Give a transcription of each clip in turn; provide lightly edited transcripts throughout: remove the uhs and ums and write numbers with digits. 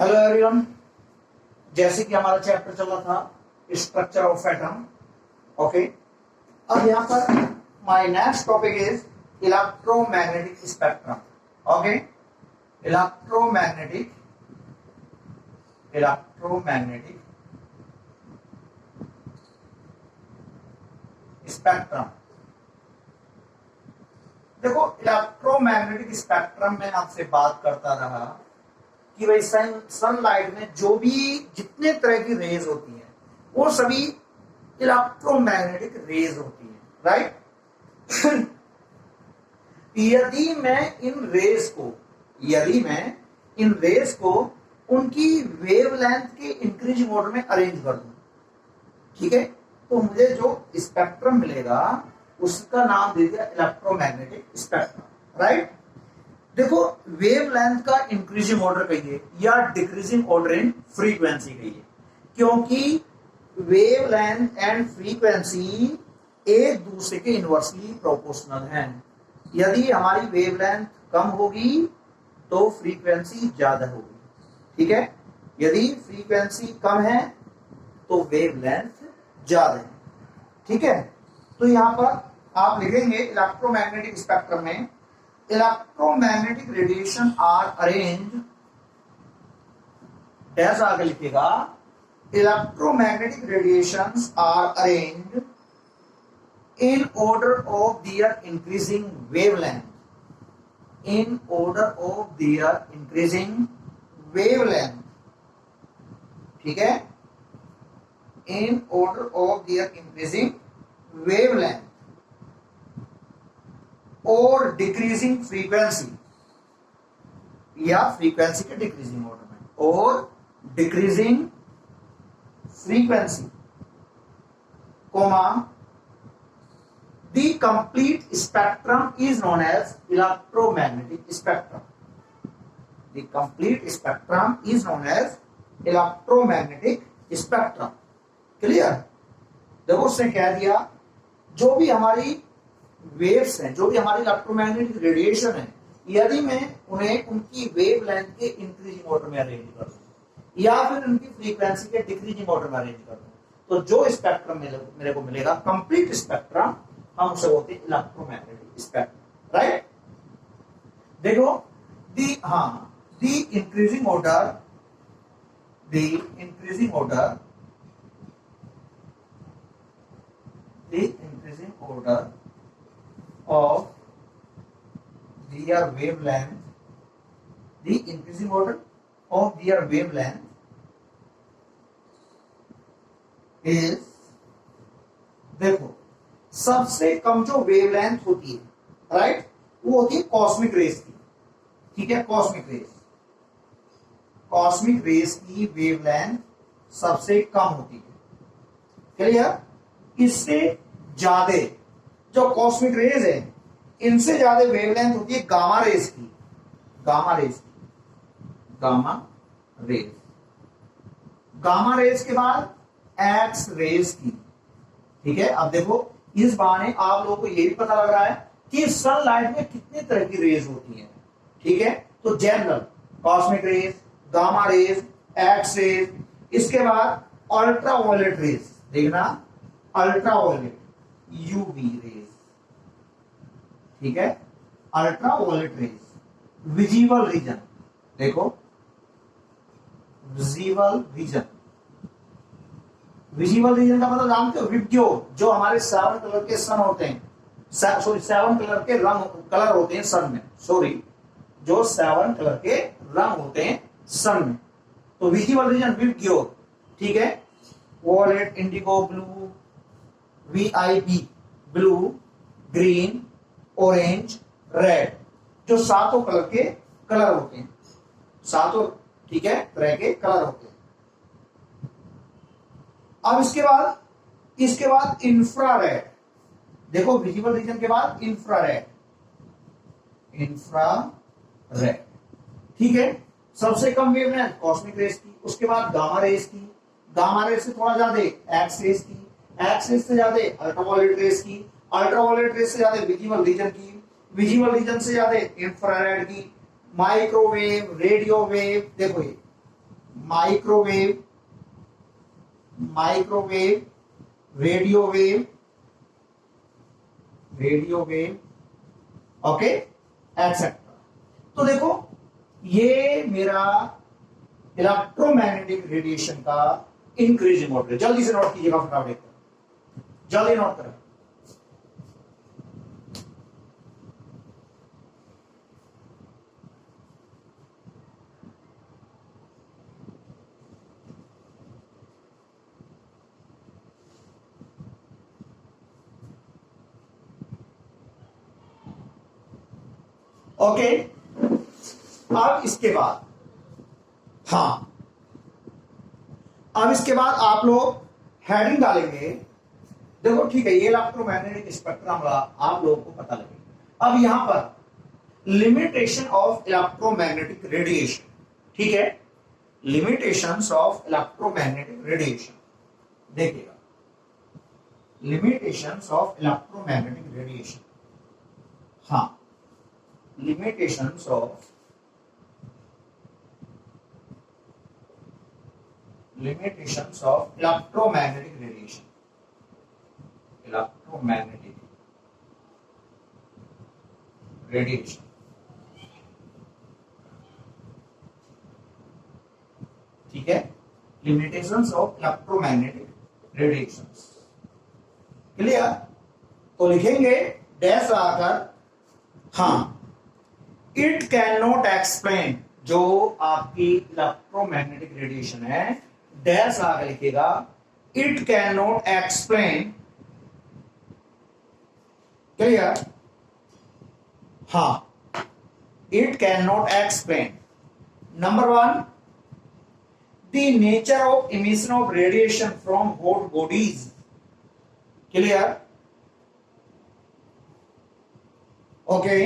Hello everyone, जैसे कि हमारा चैप्टर चल रहा था स्ट्रक्चर ऑफ एटम। ओके, अब यहाँ पर my next topic is electromagnetic spectrum. Okay, electromagnetic spectrum. देखो, इलेक्ट्रोमैग्नेटिक स्पेक्ट्रम में आपसे बात करता रहा कि भाई सनलाइट में जो भी जितने तरह की रेज होती हैं वो सभी इलेक्ट्रोमैग्नेटिक रेज होती हैं, राइट। यदि मैं इन रेज को उनकी वेवलेंथ के इंक्रीजिंग ऑर्डर में अरेंज कर दूं, ठीक है, तो मुझे जो स्पेक्ट्रम मिलेगा उसका नाम दे दिया इलेक्ट्रोमैग्नेटिक स्पेक्ट्रम, राइट। देखो, वेवलेंथ का इंक्रीजिंग ऑर्डर कहिए या डिक्रीजिंग ऑर्डर इन फ्रीक्वेंसी कहिए, क्योंकि वेवलेंथ एंड फ्रीक्वेंसी एक दूसरे के इनवर्सली प्रोपोर्शनल हैं। यदि हमारी वेवलेंथ कम होगी तो फ्रीक्वेंसी ज्यादा होगी, ठीक है। यदि फ्रीक्वेंसी कम है तो वेवलेंथ ज्यादा है, ठीक है। तो यहां पर आप लिखेंगे इलेक्ट्रोमैग्नेटिक स्पेक्ट्रम में electromagnetic radiation are arranged, dash आगे लिखेगा, electromagnetic radiations are arranged in order of their increasing wavelength, ठीक है, in order of their increasing wavelength और डिक्रीजिंग फ्रीक्वेंसी या फ्रीक्वेंसी के डिक्रीजिंग ऑर्डर में और decreasing frequency, comma the complete spectrum is known as electromagnetic spectrum. The complete spectrum is known as electromagnetic spectrum. Clear? देखो, उसने कह दिया जो भी हमारी वेव्स हैं, जो भी हमारी इलेक्ट्रोमैग्नेटिक रेडिएशन है, यदि मैं उन्हें उनकी वेवलेंथ के इंक्रीजिंग ऑर्डर में अरेंज कर दूं या फिर उनकी फ्रीक्वेंसी के डिक्रीजिंग ऑर्डर में अरेंज कर दूं, तो जो स्पेक्ट्रम मेरे को मिलेगा, कंप्लीट स्पेक्ट्रम, हम उसे बोलते हैं इलेक्ट्रोमैग्नेटिक स्पेक्ट्रम, राइट। देखो, the increasing order of their wavelength, the increasing order of their wavelength is, देखो, सबसे कम जो वेवलेंथ होती है, राइट, वो होती है कॉस्मिक रेज की, ठीक है। कॉस्मिक रेज की वेवलेंथ सबसे कम होती है, क्लियर। इससे ज्यादा जो कॉस्मिक रेज है, इनसे ज्यादा वेवलेंथ होती है गामा रेज के बाद एक्स रेज की, ठीक है। अब देखो, इस बहाने आप लोगों को यह भी पता लग रहा है कि सनलाइट में कितने तरह की रेज होती हैं, ठीक है। तो general cosmic rays, gamma rays, X rays, इसके बाद अल्ट्रावायलेट रेज, देखना, अल्ट्रावायलेट यूवी रेज, ठीक है, अल्ट्रावायलेट रेज, विजिबल रीजन, देखो, विजिबल रीजन का मतलब जानते हो, विब्ग्यो, जो हमारे 7 कलर के सन होते हैं, 7 कलर के कलर होते हैं सन में, जो 7 कलर के रंग होते हैं सन में, तो विजिबल रीजन विब्ग्यो, ठीक है। Violet, indigo, blue, VIB, blue, green, orange, red, जो 7 कलर के कलर होते हैं, 7, ठीक है, तरह के कलर होते हैं। अब इसके बाद इंफ्रारेड, देखो, विजिबल रीजन के बाद इंफ्रारेड, ठीक है। सबसे कम वेवलेंथ कॉस्मिक रेज की, उसके बाद गामा रेज की, गामा रेज से थोड़ा ज्यादा एक्स रेज की, एक्स रेज से ज्यादा अल्ट्रावायलेट रेज की, अल्ट्रावायलेट रेज से ज्यादा विजिबल रीजन की, विजिबल रीजन से ज्यादा इंफ्रारेड की, माइक्रोवेव, रेडियो वेव, देखो ये microwave, microwave, radio wave, radio wave, okay etcetera. तो देखो ये मेरा इलेक्ट्रोमैग्नेटिक रेडिएशन का इंक्रीजिंग ऑर्डर है। जल्दी से नोट कीजिएगा, फटाफट देखते हैं, जल्दी नोट करें। ओके अब इसके बाद, हाँ अब इसके बाद आप लोग हेडिंग डालेंगे। देखो ठीक है, ये इलेक्ट्रोमैग्नेटिक स्पेक्ट्रम का आप लोगों को पता लगेगा। अब यहां पर लिमिटेशन ऑफ इलेक्ट्रोमैग्नेटिक रेडिएशन, ठीक है, लिमिटेशंस ऑफ इलेक्ट्रोमैग्नेटिक रेडिएशन देखिएगा, लिमिटेशंस ऑफ इलेक्ट्रोमैग्नेटिक रेडिएशन, हाँ limitations of electromagnetic radiation, electromagnetic radiation, ठीक है, limitations of electromagnetic radiations, clear. तो लिखेंगे डैश आकर, हाँ इट कैन नॉट एक्सप्लेन, जो आपकी इलेक्ट्रोमैग्नेटिक रेडिएशन है, डैश आगे लिखेगा, it can not explain, clear, हाँ it can not explain. Number 1, the nature of emission of radiation from hot bodies, clear, okay,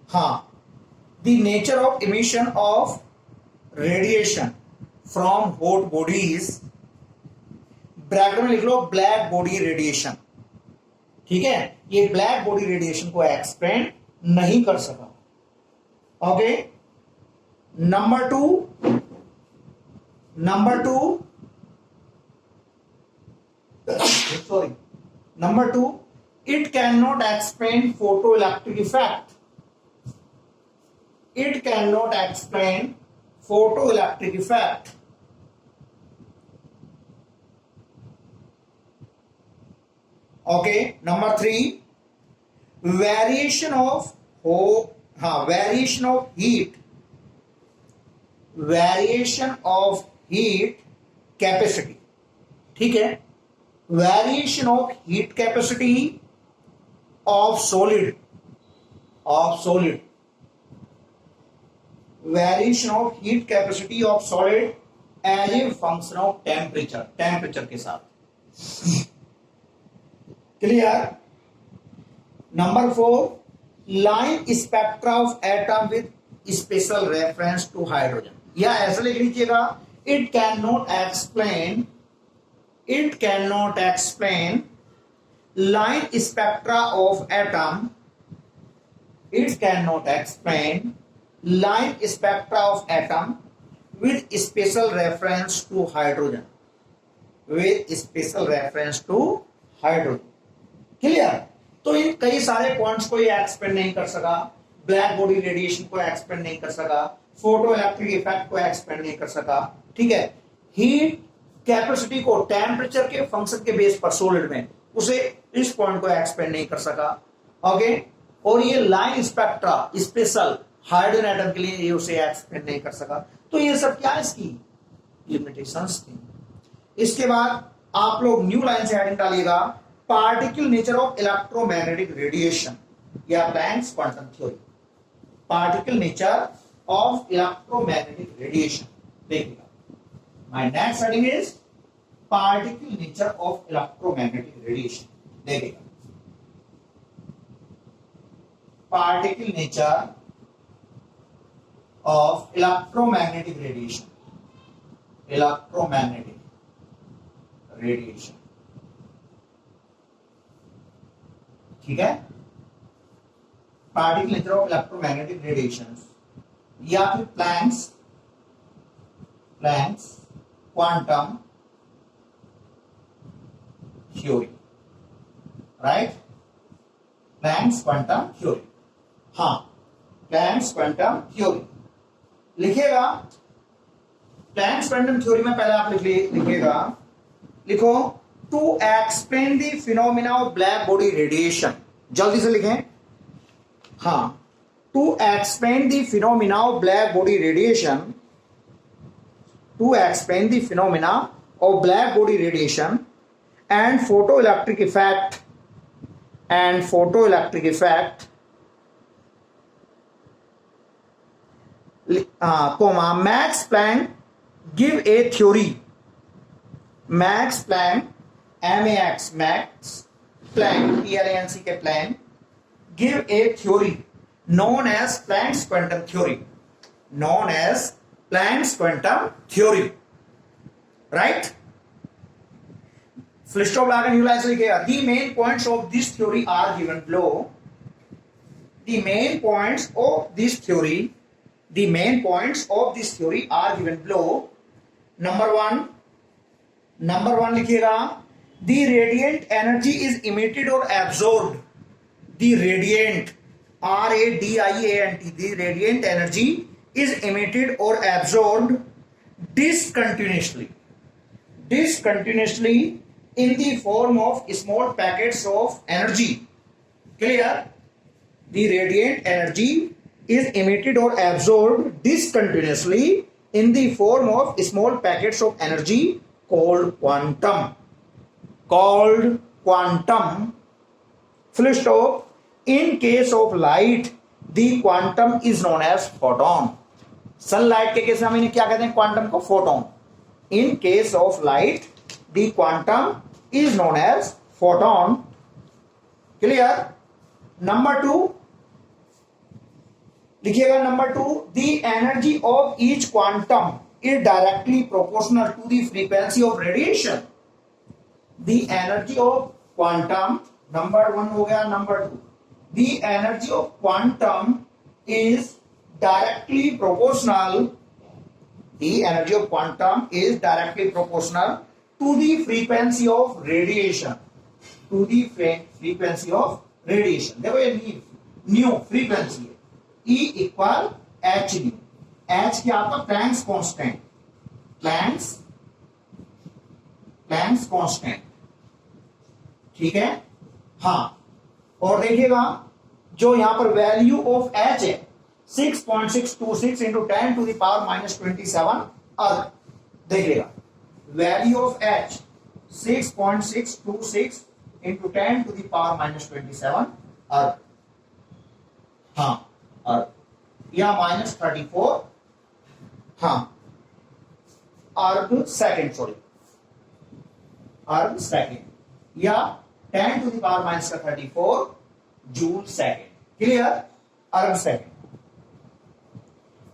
हाँ the nature of emission of radiation from hot bodies, bracket में लिख लो black body radiation, ठीक है, ये black body radiation को explain नहीं कर सका, okay. Number 2 it cannot explain photoelectric effect, it cannot explain photoelectric effect, okay. Number 3, variation of heat capacity, ठीक है, variation of heat capacity of solid, variation of heat capacity of solid as a function of temperature के साथ, clear. Number 4, line spectra of atom with special reference to hydrogen, या ऐसा लिख लीजिएगा, it can not explain line spectra of atom, it cannot explain line spectra of atom with special reference to hydrogen, clear. तो इन कई सारे points को ये explain नहीं कर सका, ब्लैक बॉडी रेडिएशन को एक्सप्लेन नहीं कर सका, फोटो इलेक्ट्रिक इफेक्ट को एक्सप्लेन नहीं कर सका, ठीक है, हीट कैपेसिटी को टेम्परेचर के फंक्शन के बेस पर सॉलिड में उसे इस पॉइंट को एक्सप्लेन नहीं कर सका, ओके। और ये line spectra special hydrogen atom के लिए ये उसे एक्सप्लेन नहीं कर सका। तो ये सब क्या है, इसकी लिमिटेशंस थी। इसके बाद आप लोग न्यू लाइन से हेडिंग डालिएगा, particle nature of electromagnetic radiation या Planck's quantum theory, particle nature of electromagnetic radiation देखिएगा। My next heading is particle nature of electromagnetic radiation, देखिएगा, particle nature of electromagnetic radiation, ठीक है, particle nature of electromagnetic radiations या फिर Planck's Planck's quantum theory, right, Planck's quantum theory, हाँ, Planck's quantum theory लिखिएगा। Planck's quantum theory में पहले आप लिखिएगा, लिखो to explain the phenomena of black body radiation, जल्दी से लिखें, हाँ, to explain the phenomena of black body radiation, to explain the phenomena of black body radiation and photoelectric effect comma Max Planck give a theory, Max Planck Max Planck PLANC के Planck give a theory known as Planck's quantum theory, known as Planck's quantum theory, right? Full stop लगा new line से लिखिएगा। The main points of this theory are given below. The main points of this theory are given below. Number one लिखिएगा, the radiant energy is emitted or absorbed. The radiant, RADIANT, the radiant energy is emitted or absorbed discontinuously in the form of small packets of energy. Clear? The radiant energy is emitted or absorbed discontinuously in the form of small packets of energy called quantum. Full stop. In case of light, the quantum is known as photon. Sunlight के case में हम क्या कहते हैं? Quantum को photon. In case of light, the quantum is known as photon. Clear? Number 2 लिखिएगा, number 2, the energy of each quantum is directly proportional to the frequency of radiation. The energy of quantum, number 1 हो गया, number 2, the energy of quantum is directly proportional, the energy of quantum is directly proportional to the frequency of radiation, to the frequency of radiation. देखो ये new frequency है, E equal H new, H क्या आपका Planck's constant, Planck's constant, ठीक है, हाँ, और देखिएगा जो यहां पर वैल्यू ऑफ एच है 6.626 इंटू 10 टू द पावर -27 अर्थ, देखिएगा value of H 6.626 into 10 to the power -27 अर्थ, हाँ, अर्थ या -34, हाँ, अर्थ सेकेंड, सॉरी, अर्थ सेकेंड या 10 to the power -34 joule second. Clear? Earth second.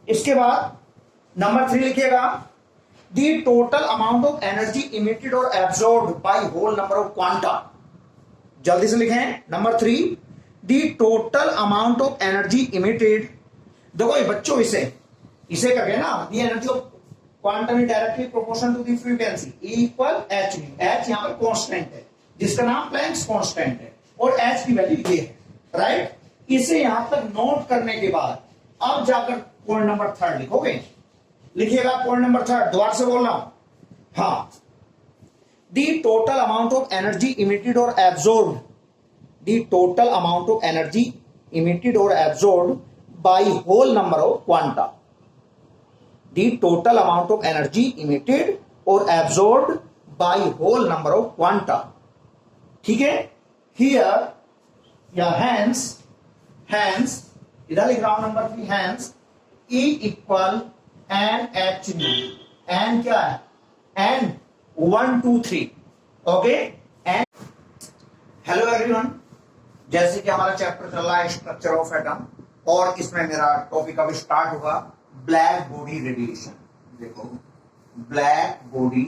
इसके बाद नंबर 3 लिखिएगा, the total amount of energy emitted or absorbed by whole number of quanta. जल्दी से लिखें, number 3, the total amount of energy emitted. देखो ये बच्चों इसे करके ना, the energy of quantum is directly proportional to the frequency, E equal h nu. h यहां पर कांस्टेंट है जिसका नाम प्लैंक्स कांस्टेंट है और h की वैल्यू ये है, राइट? इसे यहां तक नोट करने के बाद अब जाकर पॉइंट नंबर 3 लिखोगे, लिखिएगा पॉइंट नंबर 3, दोबारा से बोल रहा हूं, हाँ, the total amount of energy emitted or absorbed, the total amount of energy emitted or absorbed by whole number of quanta, the total amount of energy emitted or absorbed by whole number of quanta, ठीक है? Here या hence इधर लिख रहा हूं number 3, hence E equal N H nu, N क्या है? N 1 2 3, okay. N, hello everyone, जैसे कि हमारा चैप्टर चल रहा है स्ट्रक्चर ऑफ एटम, और इसमें मेरा टॉपिक अब स्टार्ट होगा ब्लैक बॉडी रेडिएशन. देखो, ब्लैक बॉडी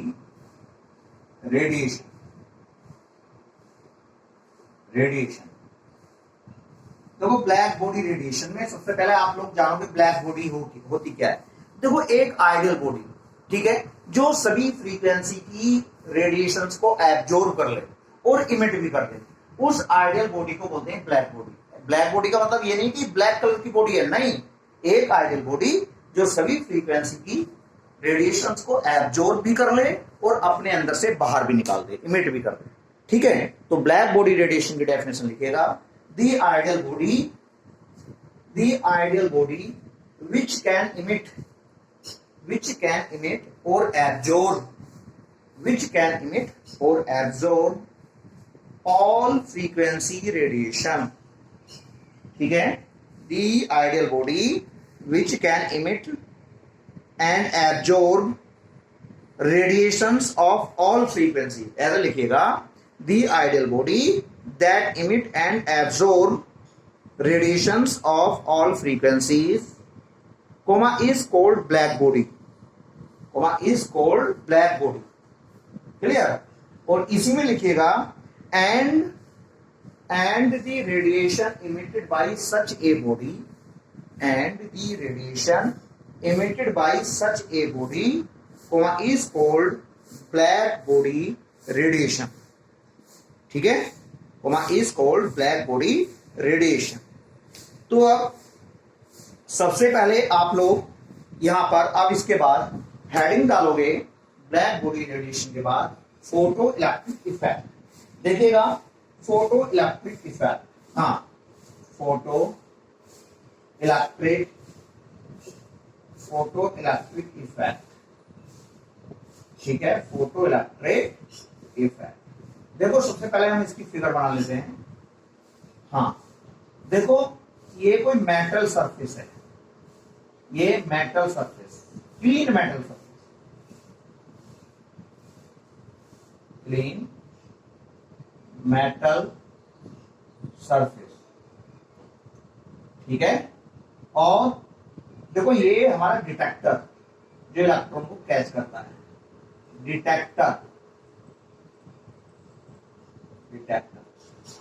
रेडिएशन, देखो ब्लैक बॉडी रेडिएशन में सबसे पहले आप लोग जानोगे ब्लैक बॉडी होती क्या है. देखो एक आइडियल बॉडी, ठीक है, जो सभी फ्रीक्वेंसी की रेडिएशंस को एब्जॉर्ब कर ले और इमिट भी कर ले, उस आइडियल बॉडी को बोलते हैं ब्लैक बॉडी। ब्लैक बॉडी का मतलब ये नहीं कि ब्लैक कलर की बॉडी है, नहीं, एक आइडियल बॉडी जो सभी फ्रीक्वेंसी की रेडिएशंस को एब्जॉर्ब भी कर ले और अपने अंदर से बाहर भी निकाल दे, इमिट भी कर दे। ठीक है, तो ब्लैक बॉडी रेडिएशन की डेफिनेशन लिखिएगा, the ideal body which can emit or absorb all frequency radiation। ठीक है, the ideal body which can emit and absorb radiations of all frequency, ऐसा लिखिएगा, the ideal body that emit and absorb radiations of all frequencies, comma is called black body, clear. और इसी में लिखिएगा and the radiation emitted by such a body, comma is called black body radiation। ठीक है, comma is called black body radiation। तो अब सबसे पहले आप लोग यहां पर, अब इसके बाद हेडिंग डालोगे ब्लैक बॉडी रेडिएशन के बाद फोटो इलेक्ट्रिक इफेक्ट। देखिएगा फोटो इलेक्ट्रिक इफेक्ट, हाँ, फोटो इलेक्ट्रिक इफेक्ट, ठीक है, फोटो इलेक्ट्रिक इफेक्ट। देखो सबसे पहले हम इसकी फिगर बना लेते हैं। हाँ, देखो ये कोई मेटल सरफेस है, ये metal surface, clean metal surface, clean metal surface, ठीक है। और देखो ये हमारा डिटेक्टर जो इलेक्ट्रॉन को कैच करता है, डिटेक्टर।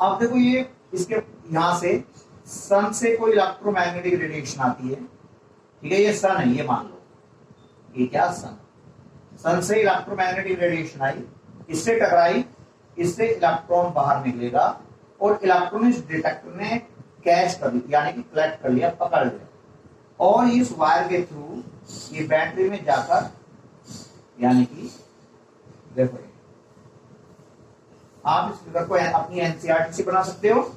अब देखो ये इसके यहां से सन से कोई इलेक्ट्रोमैग्नेटिक रेडिएशन आती है, ठीक है, ये सन है, ये मान लो, ये क्या सन से इलेक्ट्रोमैग्नेटिक रेडिएशन आई, इससे टकराई, इससे इलेक्ट्रॉन बाहर निकलेगा और इलेक्ट्रॉन इस डिटेक्टर ने कैच कर लिया, यानी कि कलेक्ट कर लिया, पकड़ लिया, और इस वायर के थ्रू ये बैटरी में जाकर, यानी कि देखो आप इस फिगर को अपनी एनसीईआरटी से बना सकते हो,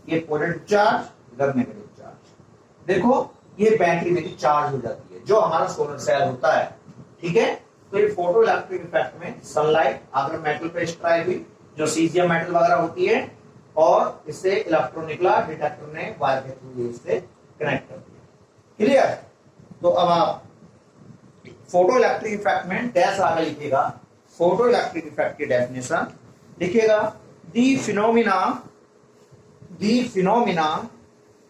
ये पॉजिटिव चार्ज, इधर नेगेटिव चार्ज। देखो ये बैटरी में चार्ज हो जाती है, जो हमारा सोलर सेल होता है, ठीक है। तो ये फोटो इलेक्ट्रिक इफेक्ट में सनलाइट अगर मेटल पे स्ट्राइक हुई, जो सीजियम मेटल वगैरह होती है, और इससे इलेक्ट्रॉन निकला, डिटेक्टर ने वायर के थ्रू इससे कनेक्ट कर दिया, क्लियर। तो अब आप फोटो इलेक्ट्रिक इफेक्ट में डैश आगे लिखिएगा, फोटो इलेक्ट्रिक इफेक्ट की डेफिनेशन लिखिएगा, the phenomena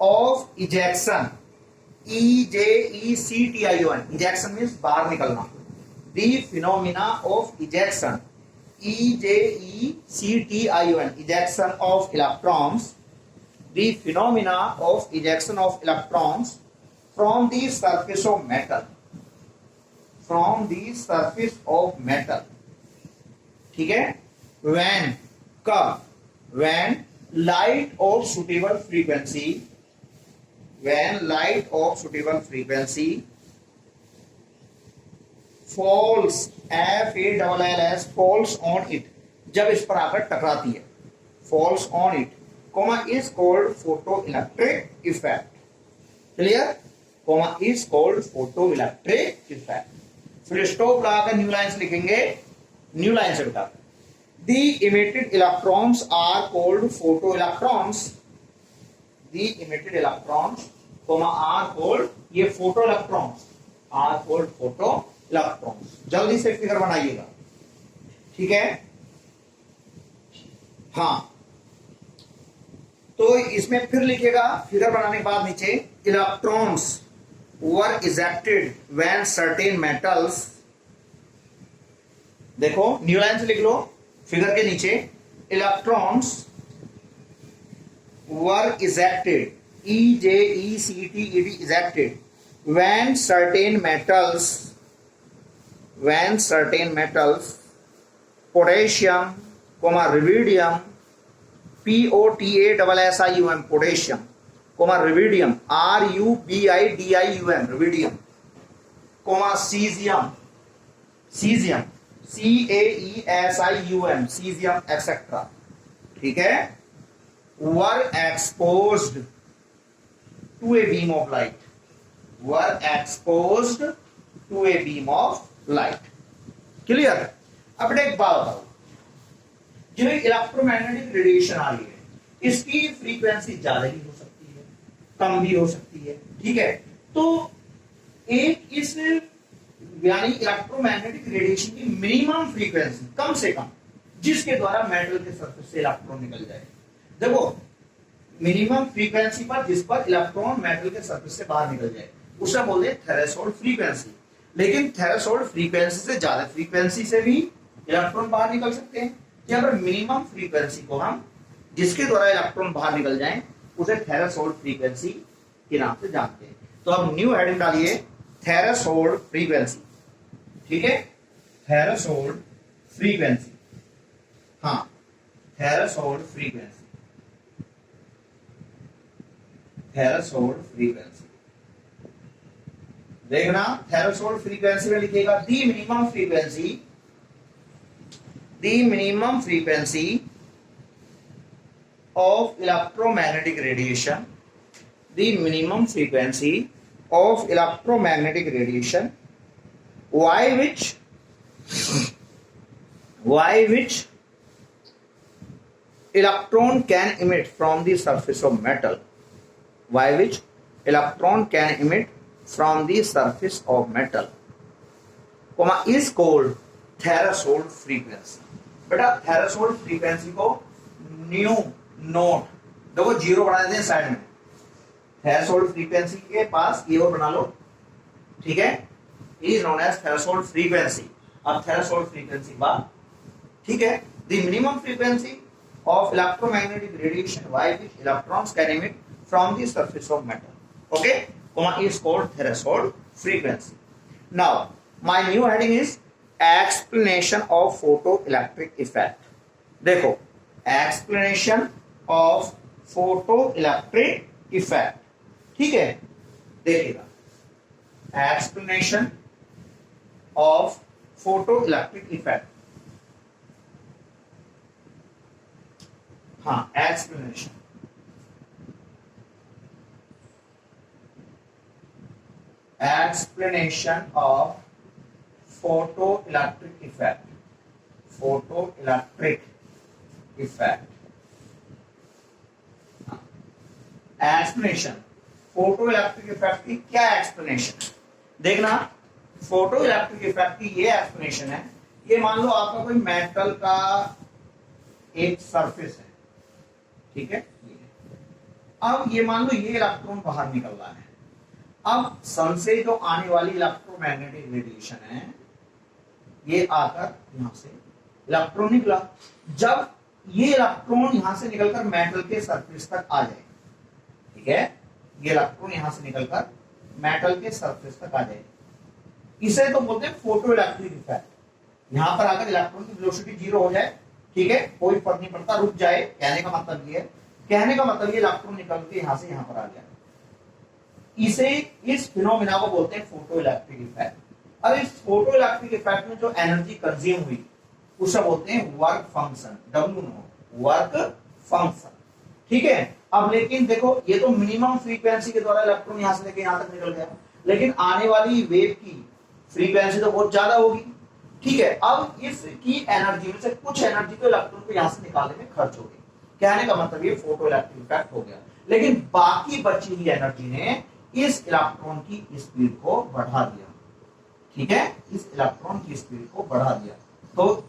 of ejection, EJECTION, ejection means बाहर निकलना, the phenomena of ejection, EJECTION, ejection of electrons, the phenomena of ejection of electrons from the surface of metal, from the surface of metal, ठीक है, when light of suitable frequency, when light of suitable frequency falls, FALLS, falls on it, जब इस पर आकर टकराती है, falls on it, comma is called photoelectric effect, clear, comma is called photoelectric effect। फिर stop लगाकर न्यू लाइंस लिखेंगे, new line से बताते, the emitted electrons are called photoelectrons, the emitted electrons comma are called, ये photoelectrons are called photoelectrons। जल्दी से figure बनाइएगा, ठीक है। हाँ, तो इसमें फिर लिखिएगा फिगर बनाने के बाद नीचे, electrons were ejected when certain metals, देखो न्यू लाइन से लिख लो फिगर के नीचे, electrons were ejected, EJECTED, ejected, when certain metals when certain metals, potassium, rubidium, POTASSIUM, potassium, rubidium, RUBIDIUM, rubidium, cesium, cesium, CAESIUM, cesium, etc. ठीक है, were exposed to a beam of light, were exposed to a beam of light. Clear? अब एक बात बताओ, जो electromagnetic radiation आ रही है इसकी फ्रीक्वेंसी ज्यादा भी हो सकती है, कम भी हो सकती है, ठीक है? तो एक इस यानी इलेक्ट्रोमैग्नेटिक रेडिएशन की मिनिमम फ्रीक्वेंसी कम से कम जिसके द्वारा मेटल के सरफेस से इलेक्ट्रॉन निकल जाए। देखो मिनिमम फ्रीक्वेंसी पर जिस पर इलेक्ट्रॉन मेटल के सरफेस से बाहर निकल जाए उसे बोलते हैं थ्रेशोल्ड फ्रीक्वेंसी। लेकिन थ्रेशोल्ड फ्रीक्वेंसी से ज्यादा फ्रीक्वेंसी से भी इलेक्ट्रॉन बाहर निकल सकते हैं। यहाँ पर मिनिमम फ्रीक्वेंसी को हम जिसके द्वारा इलेक्ट्रॉन बाहर निकल जाए उसे थ्रेशोल्ड फ्रीक्वेंसी के नाम से जानते हैं। तो अब न्यू हेडिंग डालिए थ्रेशोल्ड फ्रीक्वेंसी, ठीक है? थ्रेशोल्ड फ्रीक्वेंसी, हाँ थ्रेशोल्ड फ्रीक्वेंसी, थ्रेशोल्ड फ्रीक्वेंसी। देखना थ्रेशोल्ड फ्रीक्वेंसी में लिखिएगा दी minimum frequency, the minimum frequency of electromagnetic radiation, the minimum frequency of electromagnetic radiation y which electron can emit from the surface of metal, y which electron can emit from the surface of metal, is called threshold frequency. बेटा threshold frequency को new note देखो zero बना देते हैं side में, threshold frequency के पास ये और बना लो, ठीक है? Is known as threshold frequency. अब थ्रेशोल्ड फ्रीक्वेंसी बात, ठीक है? The minimum frequency of electromagnetic radiation why which electrons can emit from the surface of metal, okay, is called threshold frequency. Now my new heading is explanation of photoelectric effect. देखो explanation of photoelectric effect, ठीक है? देखिएगा explanation of photoelectric effect, हाँ explanation of photoelectric effect, photoelectric effect, explanation photoelectric effect की क्या explanation? देखना photoelectric effect की ये एक्सप्लेनेशन है, ये मान लो आपका कोई मेटल का एक सरफेस है, ठीक है? अब ये मान लो ये इलेक्ट्रॉन बाहर निकल रहा है, अब सन से जो आने वाली इलेक्ट्रोमैग्नेटिक रेडिएशन है ये आकर यहां से इलेक्ट्रॉन निकला, जब ये इलेक्ट्रॉन यहां से निकलकर मेटल के सरफेस तक आ जाए, ठीक है? ये इलेक्ट्रॉन यहां से निकलकर मेटल के सरफेस तक आ जाए, इसे तो बोलते हैं फोटोइलेक्ट्रिक इफेक्ट। यहां पर आकर इलेक्ट्रॉन की वेलोसिटी जीरो हो जाए, ठीक है? कोई फर्क नहीं पड़ता, रुक जाए, कहने का मतलब ये है, कहने का मतलब ये इलेक्ट्रॉन निकल के यहां से यहां पर आ गया, इसे इस फिनोमिना को बोलते हैं फोटोइलेक्ट्रिक इफेक्ट। अब इस फोटोइलेक्ट्रिक इफेक्ट में जो एनर्जी कंज्यूम हुई उसे बोलते हैं work function, W work function, ठीक है? अब लेकिन देखो ये तो मिनिमम फ्रीक्वेंसी के द्वारा इलेक्ट्रॉन यहां से लेके यहां तक निकल गया, लेकिन आने वाली वेव की फ्रीक्वेंसी तो बहुत ज्यादा होगी, ठीक है? अब इसकी एनर्जी में से कुछ एनर्जी तो इलेक्ट्रॉन को यहां से निकालने में खर्च हो गई, कहने का मतलब ये फोटोइलेक्ट्रिक इफेक्ट हो गया। लेकिन बाकी बची हुई एनर्जी ने इस इलेक्ट्रॉन की स्पीड को बढ़ा दिया, ठीक है? इस इलेक्ट्रॉन की स्पीड को बढ़ा दिया, तो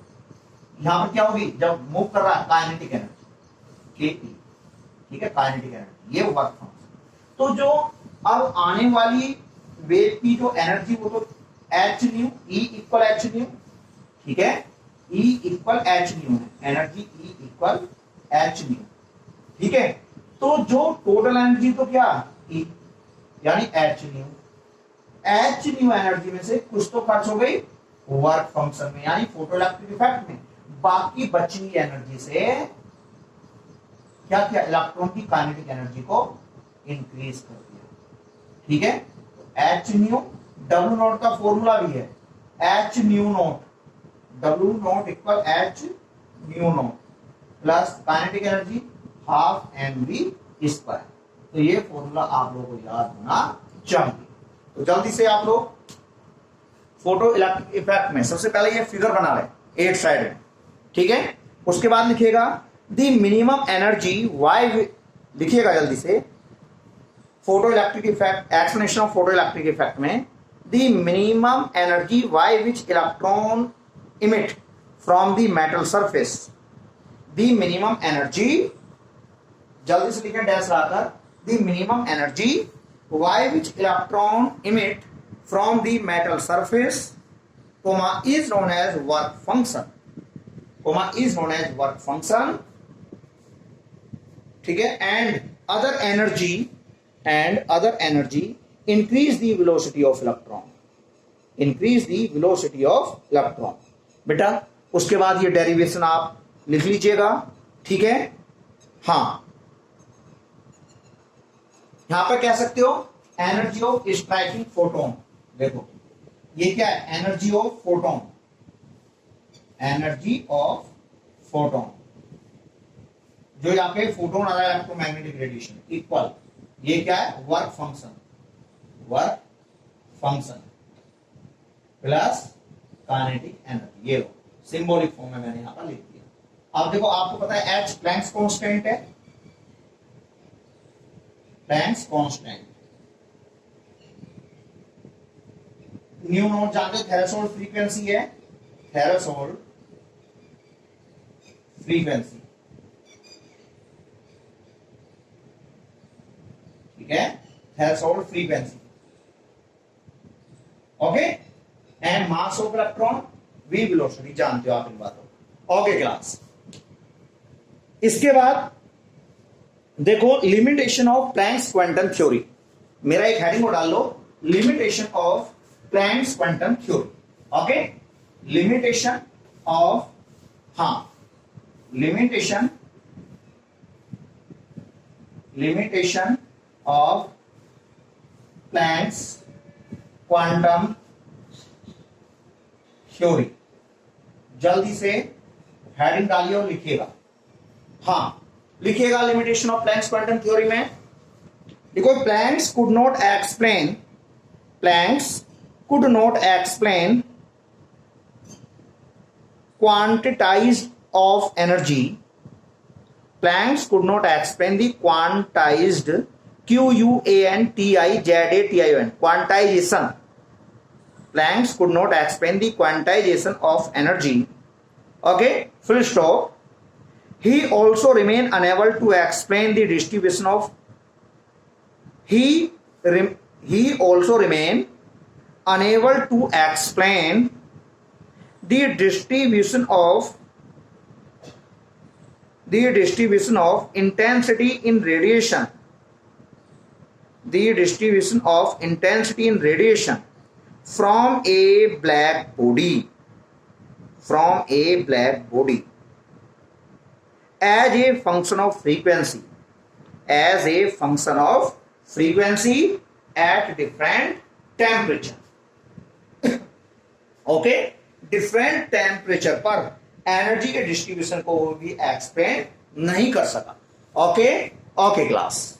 यहां पर क्या होगी जब मूव कर रहा है काइनेटिक एनर्जी के, ठीक है? काइनेटिक एनर्जी ये वर्क फंक्शन। तो जो अब आने वाली वेव की जो एनर्जी वो तो H new, E equal H new, ठीक है? ई इक्वल एच न्यू है, energy E equal H new, ठीक है? तो जो टोटल एनर्जी तो क्या ई यानी H new, H new energy में से कुछ तो खर्च हो गई वर्क फंक्शन में यानी फोटो इलेक्ट्रिक इफेक्ट में बाकी बची हुई एनर्जी से क्या किया, इलेक्ट्रॉन की काइनेटिक एनर्जी को इंक्रीज कर दिया। ठीक है, एच न्यू, डब्ल्यू नॉट का फॉर्मूला भी है H nu nought, W nought equal H nu nought plus kinetic energy half M V square. तो ये फॉर्मूला आप लोगों को याद होना चाहिए। तो जल्दी से आप लोग फोटो इलेक्ट्रिक इफेक्ट में सबसे पहले ये फिगर बना रहे 8 साइड, ठीक है। उसके बाद लिखिएगा द मिनिमम एनर्जी वाई, लिखिएगा जल्दी से photoelectric effect, explanation of photoelectric effect में the minimum energy by which electron emit from the metal surface, the minimum energy, जल्दी से लिखें डैश लाकर, the minimum energy by which electron emit from the metal surface, comma is known as work function, comma is known as work function, ठीक है। and other energy increase the velocity of electron, increase the velocity of electron। बेटा उसके बाद ये derivation आप लिख लीजिएगा, ठीक है। हाँ, यहां पर कह सकते हो एनर्जी ऑफ स्ट्राइकिंग फोटोन, देखो ये क्या है, energy of photon, energy of photon, जो यहाँ पे फोटोन आ रहा है इलेक्ट्रोमैग्नेटिक रेडिएशन इक्वल, ये क्या है, work function, work function plus kinetic energy. ये लो सिंबॉलिक फॉर्म में मैंने यहां पर लिख दिया। अब देखो आपको पता है एच प्लैंक्स कांस्टेंट है, प्लैंक्स कांस्टेंट, न्यू नोट जानते हो, थ्रेशोल्ड फ्रीक्वेंसी है, थ्रेशोल्ड फ्रीक्वेंसी, ठीक है, threshold frequency, okay. And mass of electron, V velocity, जानते हो आप इन बातों, ओके क्लास। इसके बाद देखो limitation of Planck's quantum theory, मेरा एक हेडिंग को डाल लो, limitation of Planck's quantum theory, okay, limitation of, limitation of Planck's quantum theory, जल्दी से हेडिंग डालिए और लिखिएगा, लिखिएगा limitation of Planck's quantum theory में देखो Planck's could not explain quantized of energy. Planck could not explain the quantized quantization. Quantization. Planck could not explain the quantization of energy. Okay, full stop. He also remained unable to explain the distribution of. He also remained unable to explain the distribution of intensity in radiation, from a black body, as a function of frequency, at different temperature, okay, different temperature पर energy के distribution को भी explain नहीं कर सका। Okay class.